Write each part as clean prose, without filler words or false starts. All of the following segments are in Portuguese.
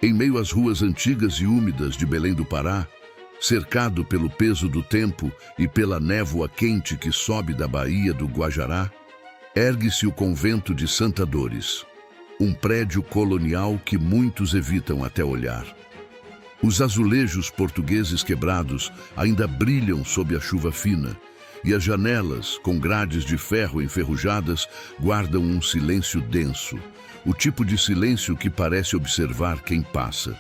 Em meio às ruas antigas e úmidas de Belém do Pará, cercado pelo peso do tempo e pela névoa quente que sobe da Baía do Guajará, ergue-se o convento de Santa Dores, um prédio colonial que muitos evitam até olhar. Os azulejos portugueses quebrados ainda brilham sob a chuva fina, e as janelas, com grades de ferro enferrujadas, guardam um silêncio denso, o tipo de silêncio que parece observar quem passa.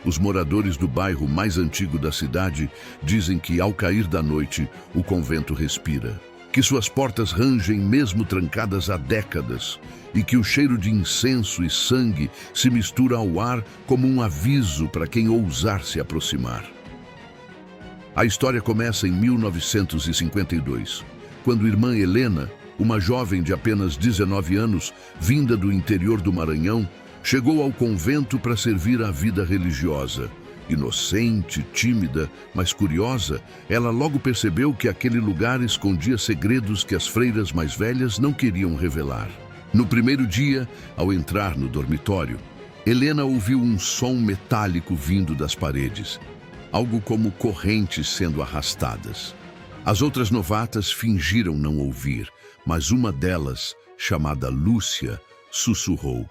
Os moradores do bairro mais antigo da cidade dizem que, ao cair da noite, o convento respira, que suas portas rangem mesmo trancadas há décadas e que o cheiro de incenso e sangue se mistura ao ar como um aviso para quem ousar se aproximar. A história começa em 1952, quando irmã Helena, uma jovem de apenas 19 anos, vinda do interior do Maranhão, chegou ao convento para servir à vida religiosa. Inocente, tímida, mas curiosa, ela logo percebeu que aquele lugar escondia segredos que as freiras mais velhas não queriam revelar. No primeiro dia, ao entrar no dormitório, Helena ouviu um som metálico vindo das paredes, algo como correntes sendo arrastadas. As outras novatas fingiram não ouvir, mas uma delas, chamada Lúcia, sussurrou: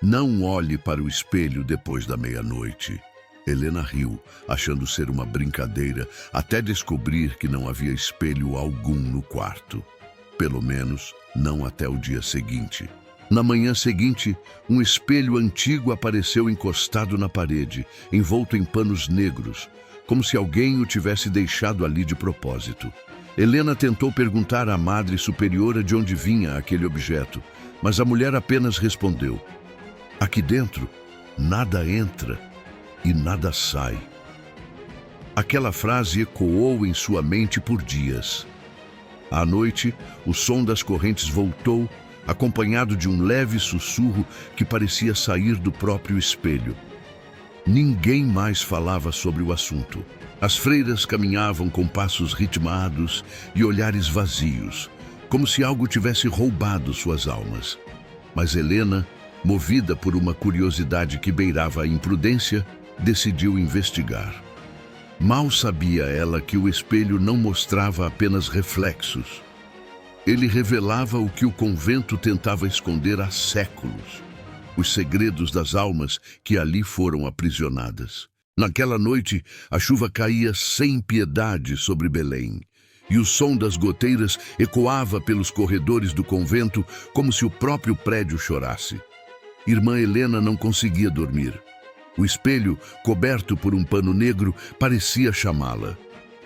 "Não olhe para o espelho depois da meia-noite." Helena riu, achando ser uma brincadeira, até descobrir que não havia espelho algum no quarto. Pelo menos, não até o dia seguinte. Na manhã seguinte, um espelho antigo apareceu encostado na parede, envolto em panos negros, como se alguém o tivesse deixado ali de propósito. Helena tentou perguntar à Madre Superiora de onde vinha aquele objeto, mas a mulher apenas respondeu: "Aqui dentro, nada entra e nada sai." Aquela frase ecoou em sua mente por dias. À noite, o som das correntes voltou, acompanhado de um leve sussurro que parecia sair do próprio espelho. Ninguém mais falava sobre o assunto. As freiras caminhavam com passos ritmados e olhares vazios, como se algo tivesse roubado suas almas. Mas Helena, movida por uma curiosidade que beirava a imprudência, decidiu investigar. Mal sabia ela que o espelho não mostrava apenas reflexos. Ele revelava o que o convento tentava esconder há séculos: os segredos das almas que ali foram aprisionadas. Naquela noite, a chuva caía sem piedade sobre Belém, e o som das goteiras ecoava pelos corredores do convento como se o próprio prédio chorasse. Irmã Helena não conseguia dormir. O espelho, coberto por um pano negro, parecia chamá-la.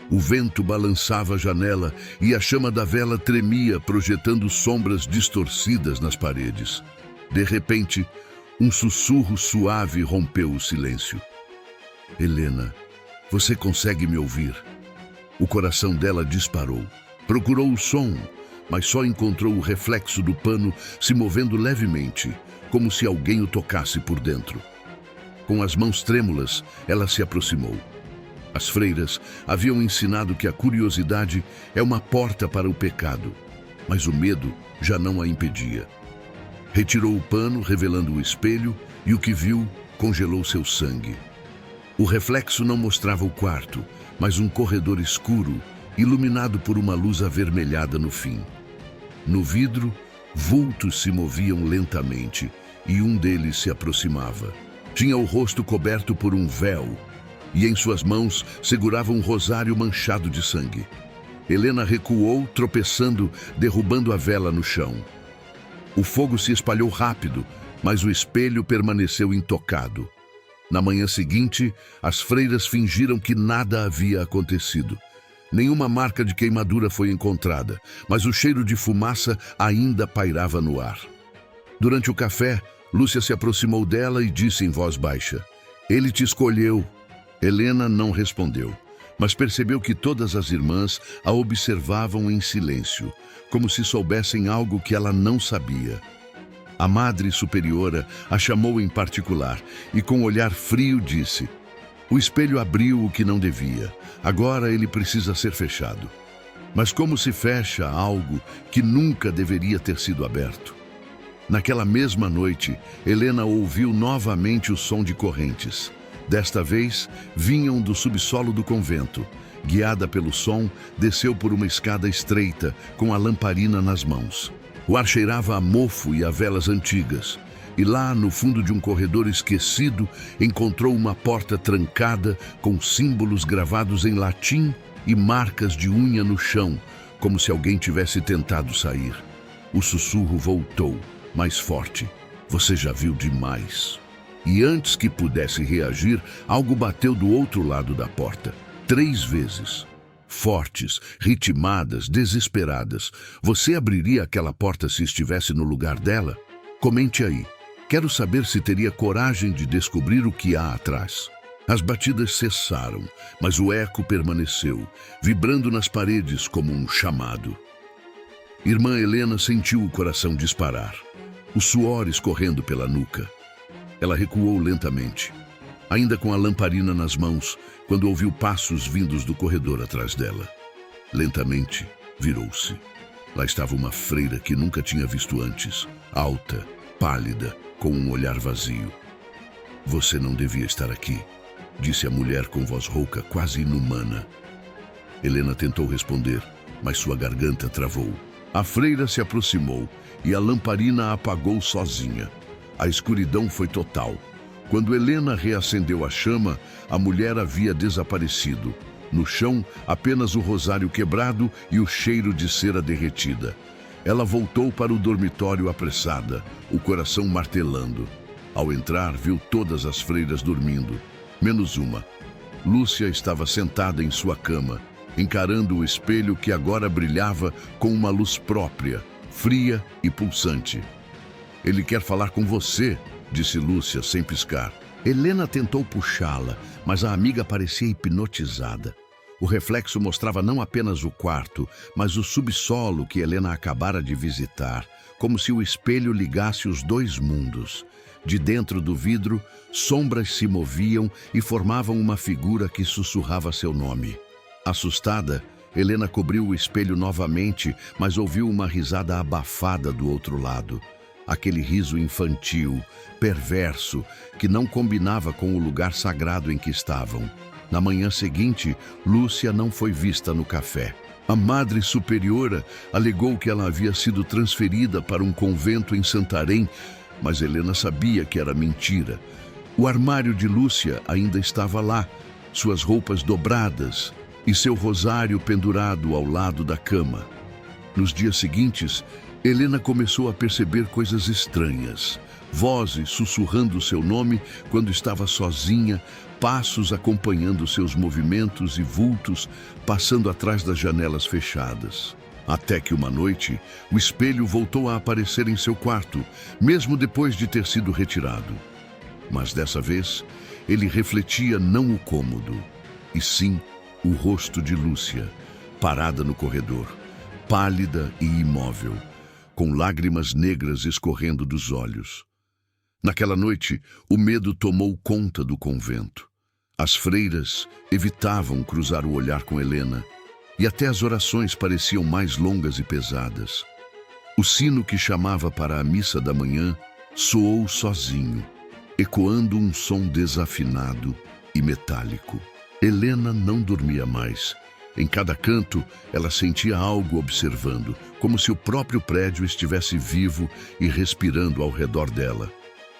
O vento balançava a janela e a chama da vela tremia, projetando sombras distorcidas nas paredes. De repente, um sussurro suave rompeu o silêncio. "Helena, você consegue me ouvir?" O coração dela disparou. Procurou o som, mas só encontrou o reflexo do pano se movendo levemente, como se alguém o tocasse por dentro. Com as mãos trêmulas, ela se aproximou. As freiras haviam ensinado que a curiosidade é uma porta para o pecado, mas o medo já não a impedia. Retirou o pano, revelando o espelho, e o que viu congelou seu sangue. O reflexo não mostrava o quarto, mas um corredor escuro, iluminado por uma luz avermelhada no fim. No vidro, vultos se moviam lentamente, e um deles se aproximava. Tinha o rosto coberto por um véu, e em suas mãos segurava um rosário manchado de sangue. Helena recuou, tropeçando, derrubando a vela no chão. O fogo se espalhou rápido, mas o espelho permaneceu intocado. Na manhã seguinte, as freiras fingiram que nada havia acontecido. Nenhuma marca de queimadura foi encontrada, mas o cheiro de fumaça ainda pairava no ar. Durante o café, Lúcia se aproximou dela e disse em voz baixa: "Ele te escolheu." Helena não respondeu, mas percebeu que todas as irmãs a observavam em silêncio, como se soubessem algo que ela não sabia. A Madre Superiora a chamou em particular e, com um olhar frio, disse: "O espelho abriu o que não devia. Agora ele precisa ser fechado." Mas como se fecha algo que nunca deveria ter sido aberto? Naquela mesma noite, Helena ouviu novamente o som de correntes. Desta vez, vinham do subsolo do convento. Guiada pelo som, desceu por uma escada estreita, com a lamparina nas mãos. O ar cheirava a mofo e a velas antigas. E lá, no fundo de um corredor esquecido, encontrou uma porta trancada com símbolos gravados em latim e marcas de unha no chão, como se alguém tivesse tentado sair. O sussurro voltou, mais forte. Você já viu demais. E antes que pudesse reagir, algo bateu do outro lado da porta. 3 vezes. Fortes, ritmadas, desesperadas. Você abriria aquela porta se estivesse no lugar dela? Comente aí. Quero saber se teria coragem de descobrir o que há atrás. As batidas cessaram, mas o eco permaneceu, vibrando nas paredes como um chamado. Irmã Helena sentiu o coração disparar, o suor escorrendo pela nuca. Ela recuou lentamente, ainda com a lamparina nas mãos, quando ouviu passos vindos do corredor atrás dela. Lentamente, virou-se. Lá estava uma freira que nunca tinha visto antes, alta, pálida, com um olhar vazio. Você não devia estar aqui, disse a mulher com voz rouca, quase inumana. Helena tentou responder, mas sua garganta travou. A freira se aproximou e a lamparina apagou sozinha. A escuridão foi total. Quando Helena reacendeu a chama, a mulher havia desaparecido. No chão, apenas o rosário quebrado e o cheiro de cera derretida. Ela voltou para o dormitório apressada, o coração martelando. Ao entrar, viu todas as freiras dormindo, menos uma. Lúcia estava sentada em sua cama, encarando o espelho que agora brilhava com uma luz própria, fria e pulsante. Ele quer falar com você, disse Lúcia sem piscar. Helena tentou puxá-la, mas a amiga parecia hipnotizada. O reflexo mostrava não apenas o quarto, mas o subsolo que Helena acabara de visitar, como se o espelho ligasse os 2 mundos. De dentro do vidro, sombras se moviam e formavam uma figura que sussurrava seu nome. Assustada, Helena cobriu o espelho novamente, mas ouviu uma risada abafada do outro lado. Aquele riso infantil, perverso, que não combinava com o lugar sagrado em que estavam. Na manhã seguinte, Lúcia não foi vista no café. A Madre Superiora alegou que ela havia sido transferida para um convento em Santarém, mas Helena sabia que era mentira. O armário de Lúcia ainda estava lá, suas roupas dobradas e seu rosário pendurado ao lado da cama. Nos dias seguintes, Helena começou a perceber coisas estranhas. Vozes sussurrando seu nome quando estava sozinha, passos acompanhando seus movimentos e vultos passando atrás das janelas fechadas. Até que uma noite, o espelho voltou a aparecer em seu quarto, mesmo depois de ter sido retirado. Mas dessa vez, ele refletia não o cômodo, e sim o rosto de Lúcia, parada no corredor, pálida e imóvel, com lágrimas negras escorrendo dos olhos. Naquela noite, o medo tomou conta do convento. As freiras evitavam cruzar o olhar com Helena, e até as orações pareciam mais longas e pesadas. O sino que chamava para a missa da manhã soou sozinho, ecoando um som desafinado e metálico. Helena não dormia mais. Em cada canto, ela sentia algo observando, como se o próprio prédio estivesse vivo e respirando ao redor dela.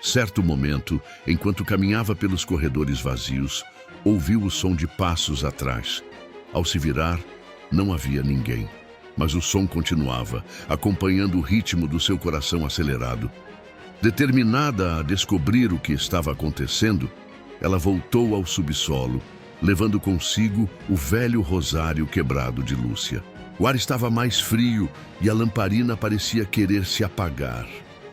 Certo momento, enquanto caminhava pelos corredores vazios, ouviu o som de passos atrás. Ao se virar, não havia ninguém, mas o som continuava, acompanhando o ritmo do seu coração acelerado. Determinada a descobrir o que estava acontecendo, ela voltou ao subsolo, levando consigo o velho rosário quebrado de Lúcia. O ar estava mais frio e a lamparina parecia querer se apagar.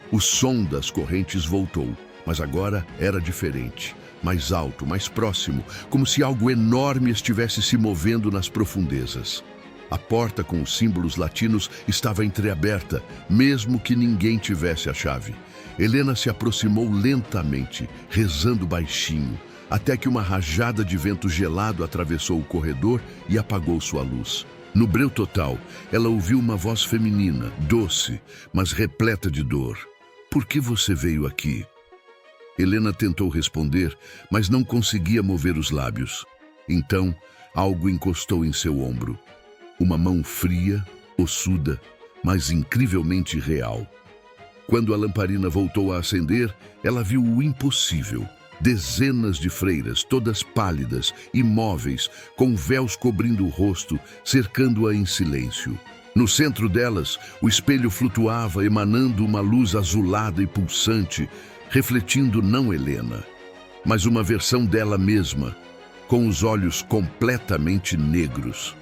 O som das correntes voltou, mas agora era diferente, mais alto, mais próximo, como se algo enorme estivesse se movendo nas profundezas. A porta com os símbolos latinos estava entreaberta, mesmo que ninguém tivesse a chave. Helena se aproximou lentamente, rezando baixinho, até que uma rajada de vento gelado atravessou o corredor e apagou sua luz. No breu total, ela ouviu uma voz feminina, doce, mas repleta de dor. por que você veio aqui? Helena tentou responder, mas não conseguia mover os lábios. Então, algo encostou em seu ombro. Uma mão fria, ossuda, mas incrivelmente real. Quando a lamparina voltou a acender, ela viu o impossível. Dezenas de freiras, todas pálidas, imóveis, com véus cobrindo o rosto, cercando-a em silêncio. No centro delas, o espelho flutuava, emanando uma luz azulada e pulsante, refletindo não Helena, mas uma versão dela mesma, com os olhos completamente negros.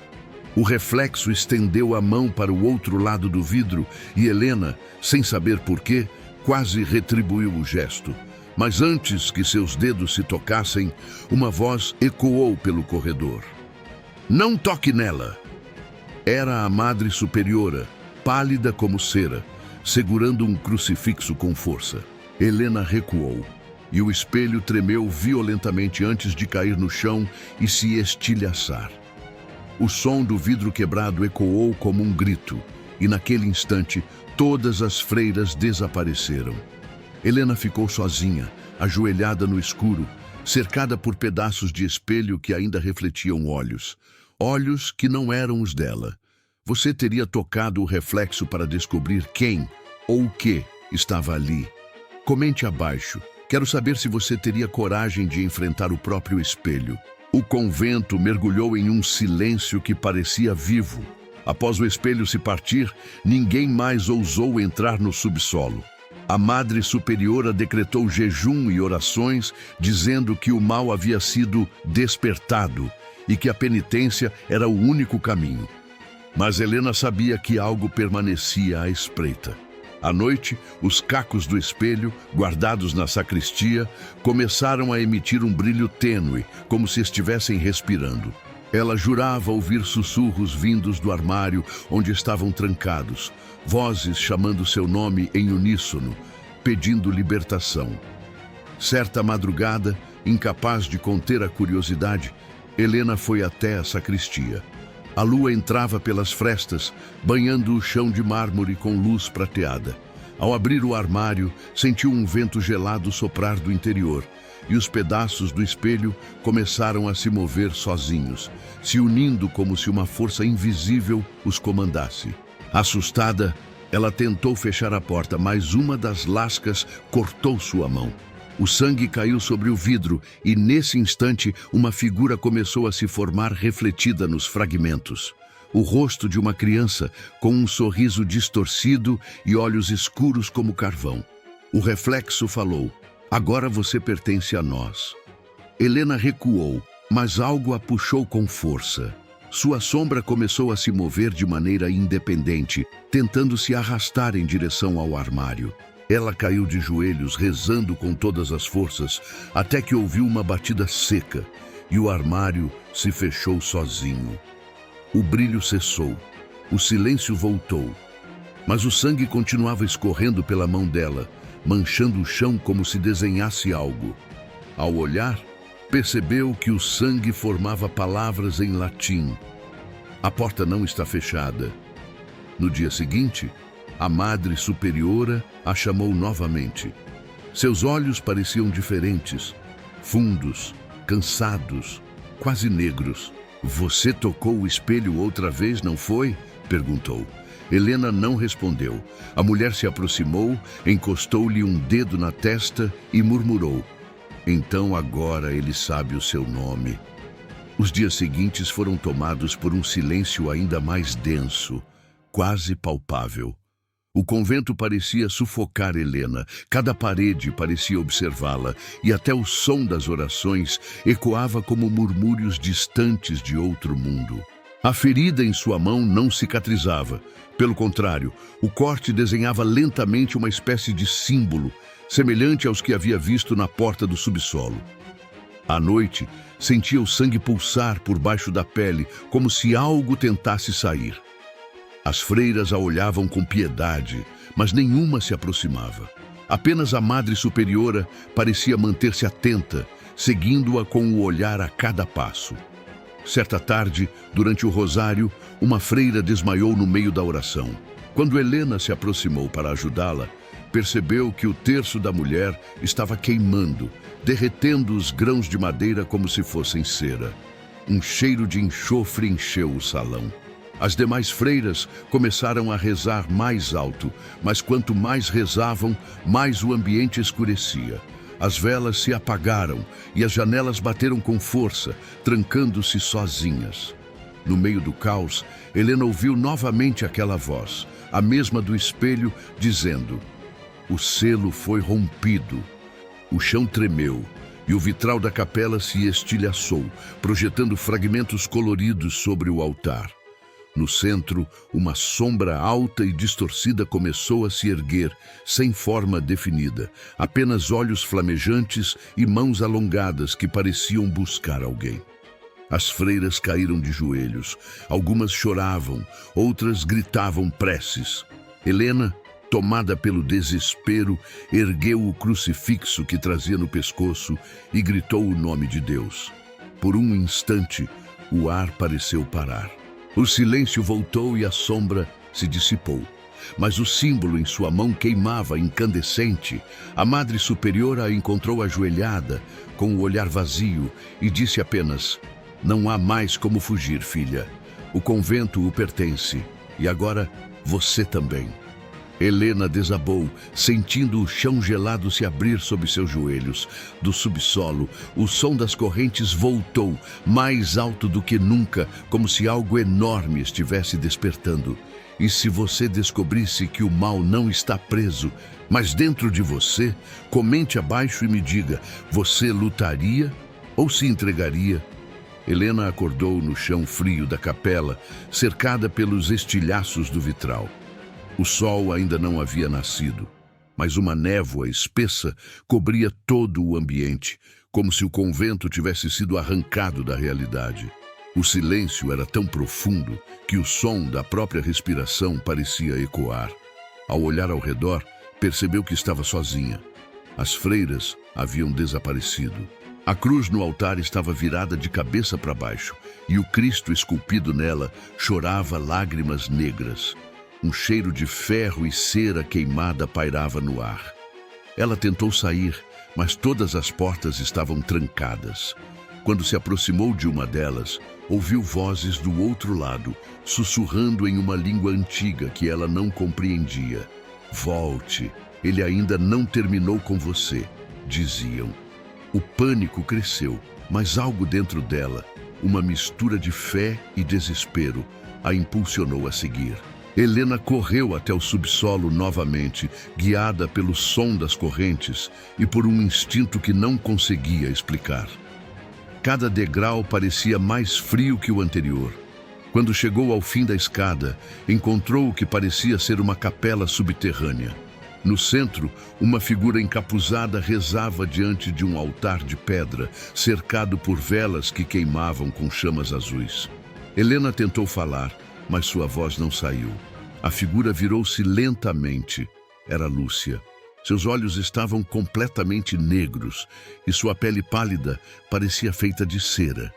O reflexo estendeu a mão para o outro lado do vidro e Helena, sem saber porquê, quase retribuiu o gesto. Mas antes que seus dedos se tocassem, uma voz ecoou pelo corredor. Não toque nela! Era a Madre Superiora, pálida como cera, segurando um crucifixo com força. Helena recuou, e o espelho tremeu violentamente antes de cair no chão e se estilhaçar. O som do vidro quebrado ecoou como um grito, e naquele instante todas as freiras desapareceram. Helena ficou sozinha, ajoelhada no escuro, cercada por pedaços de espelho que ainda refletiam olhos. Olhos que não eram os dela. Você teria tocado o reflexo para descobrir quem ou o que estava ali. Comente abaixo. Quero saber se você teria coragem de enfrentar o próprio espelho. O convento mergulhou em um silêncio que parecia vivo. Após o espelho se partir, ninguém mais ousou entrar no subsolo. A Madre Superiora decretou jejum e orações, dizendo que o mal havia sido despertado e que a penitência era o único caminho. Mas Helena sabia que algo permanecia à espreita. À noite, os cacos do espelho, guardados na sacristia, começaram a emitir um brilho tênue, como se estivessem respirando. Ela jurava ouvir sussurros vindos do armário onde estavam trancados, vozes chamando seu nome em uníssono, pedindo libertação. Certa madrugada, incapaz de conter a curiosidade, Helena foi até a sacristia. A lua entrava pelas frestas, banhando o chão de mármore com luz prateada. Ao abrir o armário, sentiu um vento gelado soprar do interior, e os pedaços do espelho começaram a se mover sozinhos, se unindo como se uma força invisível os comandasse. Assustada, ela tentou fechar a porta, mas uma das lascas cortou sua mão. O sangue caiu sobre o vidro e, nesse instante, uma figura começou a se formar refletida nos fragmentos. O rosto de uma criança com um sorriso distorcido e olhos escuros como carvão. O reflexo falou: agora você pertence a nós. Helena recuou, mas algo a puxou com força. Sua sombra começou a se mover de maneira independente, tentando se arrastar em direção ao armário. Ela caiu de joelhos, rezando com todas as forças, até que ouviu uma batida seca e o armário se fechou sozinho. O brilho cessou, o silêncio voltou, mas o sangue continuava escorrendo pela mão dela, manchando o chão como se desenhasse algo. Ao olhar, percebeu que o sangue formava palavras em latim. A porta não está fechada. No dia seguinte, a Madre Superiora a chamou novamente. Seus olhos pareciam diferentes, fundos, cansados, quase negros. Você tocou o espelho outra vez, não foi? Perguntou. Helena não respondeu. A mulher se aproximou, encostou-lhe um dedo na testa e murmurou: então agora ele sabe o seu nome. Os dias seguintes foram tomados por um silêncio ainda mais denso, quase palpável. O convento parecia sufocar Helena, cada parede parecia observá-la, e até o som das orações ecoava como murmúrios distantes de outro mundo. A ferida em sua mão não cicatrizava. Pelo contrário, o corte desenhava lentamente uma espécie de símbolo, semelhante aos que havia visto na porta do subsolo. À noite, sentia o sangue pulsar por baixo da pele, como se algo tentasse sair. As freiras a olhavam com piedade, mas nenhuma se aproximava. Apenas a Madre Superiora parecia manter-se atenta, seguindo-a com o olhar a cada passo. Certa tarde, durante o rosário, uma freira desmaiou no meio da oração. Quando Helena se aproximou para ajudá-la, percebeu que o terço da mulher estava queimando, derretendo os grãos de madeira como se fossem cera. Um cheiro de enxofre encheu o salão. As demais freiras começaram a rezar mais alto, mas quanto mais rezavam, mais o ambiente escurecia. As velas se apagaram e as janelas bateram com força, trancando-se sozinhas. No meio do caos, Helena ouviu novamente aquela voz, a mesma do espelho, dizendo: "O selo foi rompido." O chão tremeu e o vitral da capela se estilhaçou, projetando fragmentos coloridos sobre o altar. No centro, uma sombra alta e distorcida começou a se erguer, sem forma definida, apenas olhos flamejantes e mãos alongadas que pareciam buscar alguém. As freiras caíram de joelhos, algumas choravam, outras gritavam preces. Helena, tomada pelo desespero, ergueu o crucifixo que trazia no pescoço e gritou o nome de Deus. Por um instante, o ar pareceu parar. O silêncio voltou e a sombra se dissipou. Mas o símbolo em sua mão queimava incandescente. A Madre Superiora a encontrou ajoelhada, com o olhar vazio, e disse apenas: "Não há mais como fugir, filha. O convento o pertence, e agora você também." Helena desabou, sentindo o chão gelado se abrir sob seus joelhos. Do subsolo, o som das correntes voltou, mais alto do que nunca, como se algo enorme estivesse despertando. E se você descobrisse que o mal não está preso, mas dentro de você, comente abaixo e me diga: você lutaria ou se entregaria? Helena acordou no chão frio da capela, cercada pelos estilhaços do vitral. O sol ainda não havia nascido, mas uma névoa espessa cobria todo o ambiente, como se o convento tivesse sido arrancado da realidade. O silêncio era tão profundo que o som da própria respiração parecia ecoar. Ao olhar ao redor, percebeu que estava sozinha. As freiras haviam desaparecido. A cruz no altar estava virada de cabeça para baixo, e o Cristo esculpido nela chorava lágrimas negras. Um cheiro de ferro e cera queimada pairava no ar. Ela tentou sair, mas todas as portas estavam trancadas. Quando se aproximou de uma delas, ouviu vozes do outro lado, sussurrando em uma língua antiga que ela não compreendia. "Volte, ele ainda não terminou com você", diziam. O pânico cresceu, mas algo dentro dela, uma mistura de fé e desespero, a impulsionou a seguir. Helena correu até o subsolo novamente, guiada pelo som das correntes e por um instinto que não conseguia explicar. Cada degrau parecia mais frio que o anterior. Quando chegou ao fim da escada, encontrou o que parecia ser uma capela subterrânea. No centro, uma figura encapuzada rezava diante de um altar de pedra, cercado por velas que queimavam com chamas azuis. Helena tentou falar, mas sua voz não saiu. A figura virou-se lentamente. Era Lúcia. Seus olhos estavam completamente negros e sua pele pálida parecia feita de cera.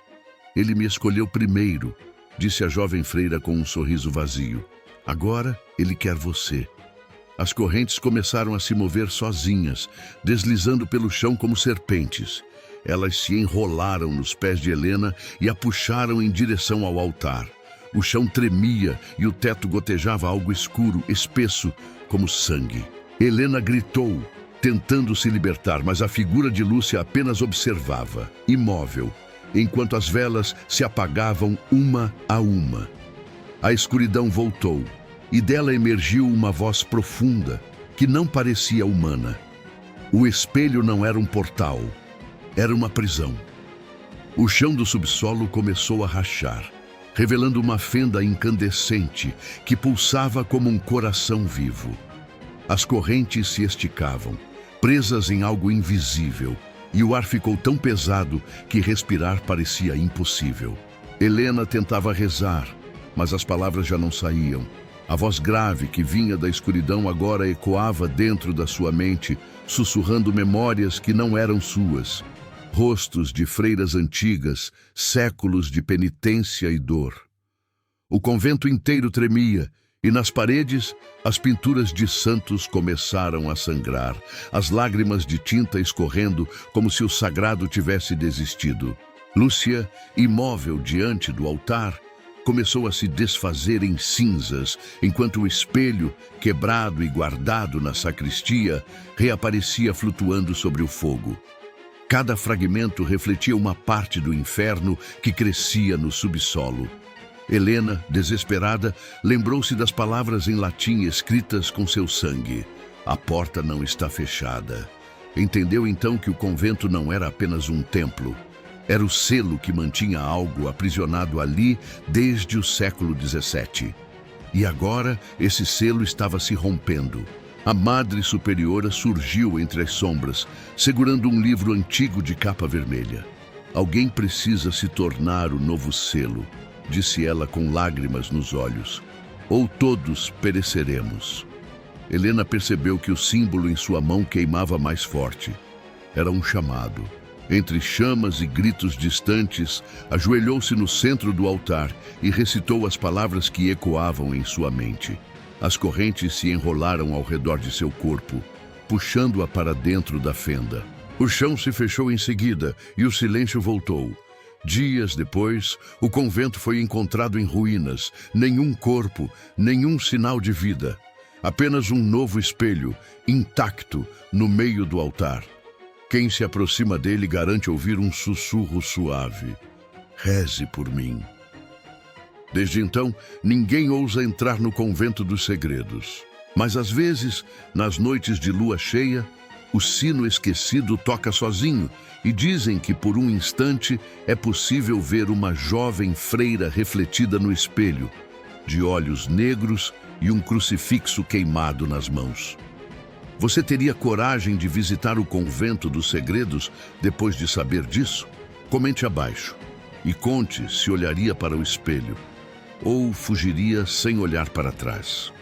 "Ele me escolheu primeiro", disse a jovem freira com um sorriso vazio. "Agora ele quer você." As correntes começaram a se mover sozinhas, deslizando pelo chão como serpentes. Elas se enrolaram nos pés de Helena e a puxaram em direção ao altar. O chão tremia e o teto gotejava algo escuro, espesso, como sangue. Helena gritou, tentando se libertar, mas a figura de Lúcia apenas observava, imóvel, enquanto as velas se apagavam uma a uma. A escuridão voltou, e dela emergiu uma voz profunda, que não parecia humana. O espelho não era um portal, era uma prisão. O chão do subsolo começou a rachar, revelando uma fenda incandescente que pulsava como um coração vivo. As correntes se esticavam, presas em algo invisível, e o ar ficou tão pesado que respirar parecia impossível. Helena tentava rezar, mas as palavras já não saíam. A voz grave que vinha da escuridão agora ecoava dentro da sua mente, sussurrando memórias que não eram suas. Rostos de freiras antigas, séculos de penitência e dor. O convento inteiro tremia, E nas paredes, as pinturas de santos começaram a sangrar, as lágrimas de tinta escorrendo como se o sagrado tivesse desistido. Lúcia, imóvel diante do altar, começou a se desfazer em cinzas, enquanto o espelho, quebrado e guardado na sacristia, reaparecia flutuando sobre o fogo. Cada fragmento refletia uma parte do inferno que crescia no subsolo. Helena, desesperada, lembrou-se das palavras em latim escritas com seu sangue. A porta não está fechada. Entendeu então que o convento não era apenas um templo. Era o selo que mantinha algo aprisionado ali desde o século XVII. E agora esse selo estava se rompendo. A Madre Superiora surgiu entre as sombras, segurando um livro antigo de capa vermelha. Alguém precisa se tornar o novo selo, disse ela com lágrimas nos olhos, ou todos pereceremos. Helena percebeu que o símbolo em sua mão queimava mais forte. Era um chamado. Entre chamas e gritos distantes, ajoelhou-se no centro do altar e recitou as palavras que ecoavam em sua mente. As correntes se enrolaram ao redor de seu corpo, puxando-a para dentro da fenda. O chão se fechou em seguida e o silêncio voltou. Dias depois, o convento foi encontrado em ruínas, nenhum corpo, nenhum sinal de vida. Apenas um novo espelho, intacto, no meio do altar. Quem se aproxima dele garante ouvir um sussurro suave. Reze por mim. Desde então, ninguém ousa entrar no convento dos segredos. Mas às vezes, nas noites de lua cheia, o sino esquecido toca sozinho e dizem que por um instante é possível ver uma jovem freira refletida no espelho, de olhos negros e um crucifixo queimado nas mãos. Você teria coragem de visitar o convento dos segredos depois de saber disso? Comente abaixo e conte se olharia para o espelho ou fugiria sem olhar para trás.